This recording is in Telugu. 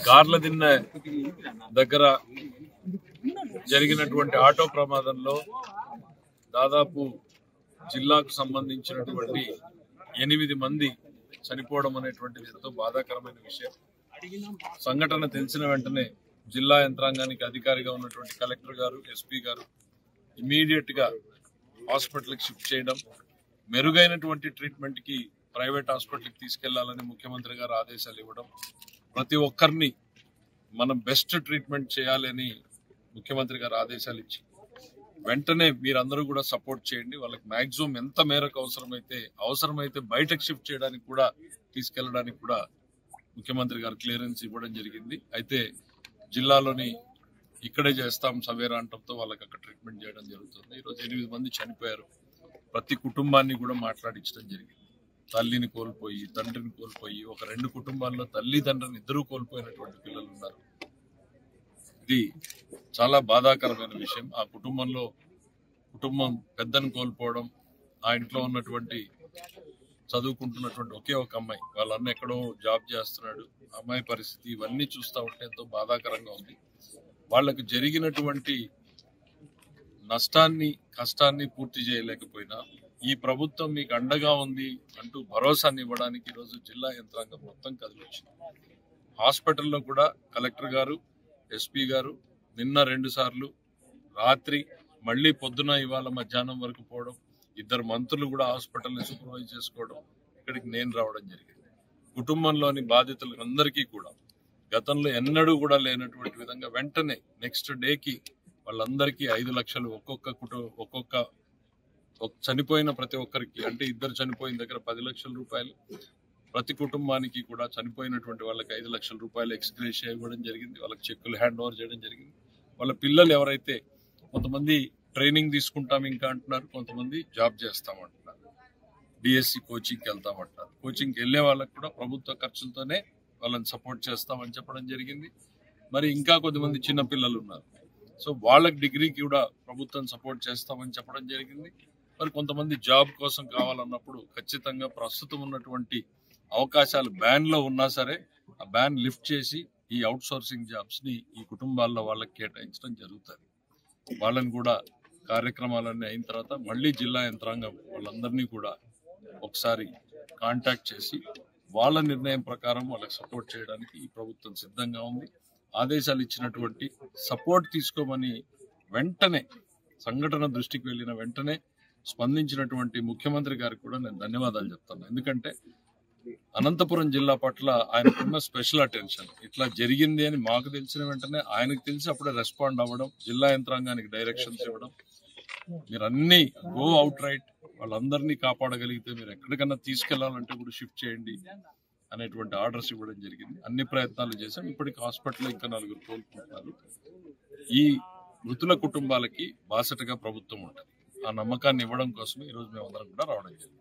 గార్లదిన్నె దగ్గర జరిగినటువంటి ఆటో ప్రమాదంలో దాదాపు జిల్లాకు సంబంధించినటువంటి 8 మంది చనిపోవడం అనేటువంటిది ఎంతో బాధాకరమైన విషయం. సంఘటన తెలిసిన వెంటనే జిల్లా యంత్రాంగానికి అధికారిగా ఉన్నటువంటి కలెక్టర్ గారు, ఎస్పీ గారు ఇమీడియట్ గా హాస్పిటల్కి షిఫ్ట్ చేయడం, మెరుగైనటువంటి ట్రీట్మెంట్ కి ప్రైవేట్ హాస్పిటల్కి తీసుకెళ్లాలని ముఖ్యమంత్రి గారు ఆదేశాలు ఇవ్వడం, ప్రతి ఒక్కరిని మనం బెస్ట్ ట్రీట్మెంట్ చేయాలని ముఖ్యమంత్రి గారు ఆదేశాలు ఇచ్చి వెంటనే మీరందరూ కూడా సపోర్ట్ చేయండి. వాళ్ళకి మాక్సిమం ఎంత మేరకు అవసరమైతే బయటకు షిఫ్ట్ చేయడానికి కూడా తీసుకెళ్లడానికి కూడా ముఖ్యమంత్రి గారు క్లియరెన్స్ ఇవ్వడం జరిగింది. అయితే జిల్లాలోని ఇక్కడే చేస్తాం సవేరా అంటంతో వాళ్ళకి అక్కడ ట్రీట్మెంట్ చేయడం జరుగుతుంది. ఈరోజు 8 మంది చనిపోయారు. ప్రతి కుటుంబాన్ని కూడా మాట్లాడించడం జరిగింది. తల్లిని కోల్పోయి, తండ్రిని కోల్పోయి, ఒక 2 కుటుంబాల్లో తల్లి తండ్రిని ఇద్దరూ కోల్పోయినటువంటి పిల్లలు ఉన్నారు. ఇది చాలా బాధాకరమైన విషయం. ఆ కుటుంబం పెద్దను కోల్పోవడం, ఆ ఇంట్లో ఉన్నటువంటి చదువుకుంటున్నటువంటి ఒకే ఒక అమ్మాయి, వాళ్ళ అన్న ఎక్కడో జాబ్ చేస్తున్నాడు, అమ్మాయి పరిస్థితి ఇవన్నీ చూస్తూ ఉంటే ఎంతో బాధాకరంగా ఉంది. వాళ్ళకు జరిగినటువంటి నష్టాన్ని, కష్టాన్ని పూర్తి చేయలేకపోయినా ఈ ప్రభుత్వం మీకు అండగా ఉంది అంటూ భరోసాని ఇవ్వడానికి ఈరోజు జిల్లా యంత్రాంగం మొత్తం కదిలొచ్చింది. హాస్పిటల్లో కూడా కలెక్టర్ గారు, ఎస్పీ గారు నిన్న 2 సార్లు, రాత్రి మళ్లీ పొద్దున ఇవాళ మధ్యాహ్నం వరకు పోవడం, 2 మంత్రులు కూడా హాస్పిటల్ని సూపర్వైజ్ చేసుకోవడం, ఇక్కడికి నేను రావడం జరిగింది. కుటుంబంలోని బాధితులందరికీ కూడా గతంలో ఎన్నడూ కూడా లేనటువంటి విధంగా వెంటనే నెక్స్ట్ డేకి వాళ్ళందరికీ 5 లక్షలు ఒక్కొక్క చనిపోయిన ప్రతి ఒక్కరికి, అంటే 2 చనిపోయిన దగ్గర 10 లక్షల రూపాయలు, ప్రతి కుటుంబానికి కూడా చనిపోయినటువంటి వాళ్ళకి 5 లక్షల రూపాయలు ఎక్స్గ్రేషియా ఇవ్వడం జరిగింది. వాళ్ళకి చెక్కులు హ్యాండ్ ఓవర్ చేయడం జరిగింది. వాళ్ళ పిల్లలు ఎవరైతే, కొంతమంది ట్రైనింగ్ తీసుకుంటాం ఇంకా అంటున్నారు, కొంతమంది జాబ్ చేస్తామంటున్నారు, డిఎస్సి కోచింగ్కి వెళ్తామంటున్నారు. కోచింగ్కి వెళ్లే వాళ్ళకి కూడా ప్రభుత్వ ఖర్చులతోనే వాళ్ళని సపోర్ట్ చేస్తామని చెప్పడం జరిగింది. మరి ఇంకా కొద్దిమంది చిన్న పిల్లలు ఉన్నారు, సో వాళ్ళకి డిగ్రీకి కూడా ప్రభుత్వం సపోర్ట్ చేస్తామని చెప్పడం జరిగింది. మరి కొంతమంది జాబ్ కోసం కావాలన్నప్పుడు ఖచ్చితంగా ప్రస్తుతం ఉన్నటువంటి అవకాశాలు బ్యాన్ లో ఉన్నా సరే ఆ బ్యాన్ లిఫ్ట్ చేసి ఈ అవుట్ సోర్సింగ్ జాబ్స్ ని ఈ కుటుంబాల్లో వాళ్ళకి కేటాయించడం జరుగుతుంది. వాళ్ళని కూడా కార్యక్రమాలన్నీ అయిన తర్వాత మళ్ళీ జిల్లా యంత్రాంగం వాళ్ళందరినీ కూడా ఒకసారి కాంటాక్ట్ చేసి వాళ్ళ నిర్ణయం ప్రకారం వాళ్ళకి సపోర్ట్ చేయడానికి ఈ ప్రభుత్వం సిద్ధంగా ఉంది. ఆదేశాలు ఇచ్చినటువంటి సపోర్ట్ తీసుకోమని వెంటనే సంఘటన దృష్టికి వెళ్ళిన వెంటనే స్పందించినటువంటి ముఖ్యమంత్రి గారికి కూడా నేను ధన్యవాదాలు చెప్తాను. ఎందుకంటే అనంతపురం జిల్లా పట్ల ఆయనకున్న స్పెషల్ అటెన్షన్, ఇట్లా జరిగింది అని మాకు తెలిసిన వెంటనే ఆయనకు తెలిసి అప్పుడే రెస్పాండ్ అవ్వడం, జిల్లా యంత్రాంగానికి డైరెక్షన్స్ ఇవ్వడం, మీరు అన్ని గో అవుట్ రైట్, వాళ్ళందరినీ కాపాడగలిగితే మీరు ఎక్కడికన్నా తీసుకెళ్లాలంటే కూడా షిఫ్ట్ చేయండి అనేటువంటి ఆర్డర్స్ ఇవ్వడం జరిగింది. అన్ని ప్రయత్నాలు చేశాం. ఇప్పటికి హాస్పిటల్లో ఇంకా 4 కోలుకుంటున్నారు. ఈ మృతుల కుటుంబాలకి బాసటగా ప్రభుత్వం ఉంటుంది. ఆ నమ్మకాన్ని ఇవ్వడం కోసమే ఈరోజు మేమందరం కూడా రావడం జరిగింది.